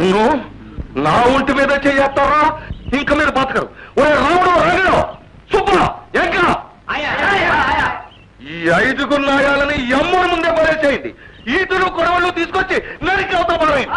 నన్ను నా ఒంటి మీద చేస్తారా? ఇంక మీద బతకరు. ఒరే రాముడు, రాగడు, సుబ్బ, ఎంక ఈ 5 నాయాలని ఎమ్మడి ముందే పడేసేయండి. ఈతులు కొడవళ్ళు తీసుకొచ్చి నరికి అవుతా పడవేయండి.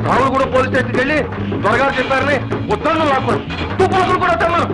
రాములు కూడా పోలీస్ స్టేషన్కి వెళ్ళి త్వరగా చెప్పారని ఉత్తరాలు లాక్కున్నాం. తుపాకులు కూడా తెమ్మను.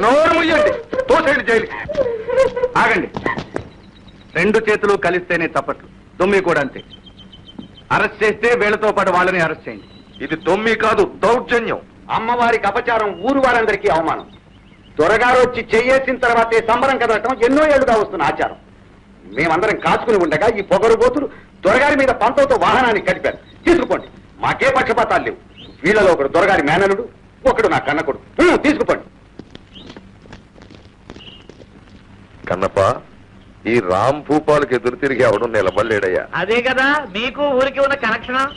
నోరు ముయ్యండి, తోసేయండి జైలు. ఆగండి. 2 చేతులు కలిస్తేనే చప్పట్లు. దొమ్మి కూడా అంతే. అరెస్ట్ చేస్తే వీళ్లతో పాటు వాళ్ళని అరెస్ట్ చేయండి. ఇది దొమ్మి కాదు, దౌర్జన్యం. అమ్మవారికి అపచారం, ఊరు వారందరికీ అవమానం. దొరగారు వచ్చి చెయ్యేసిన తర్వాతే సంబరం కదలటం ఎన్నో ఏళ్లుగా వస్తున్న ఆచారం. మేమందరం కాచుకుని ఉండగా ఈ పొగరుబోతులు దొరగారి మీద పంతంతో వాహనాన్ని కట్టారు. తీసుకుపోండి. మాకే పక్షపాతాలు లేవు. వీళ్ళలో ఒకడు దొరగారి మేనలుడు, ఒకడు నా కన్నకొడు. తీసుకుపోండి. కన్నప్ప, ఈ రామ్ భూపాలకు ఎదురు తిరిగి ఎవడు నిలబడలేడయ్యా. అదే కదా మీకు ఊరికి ఉన్న కనెక్షన్.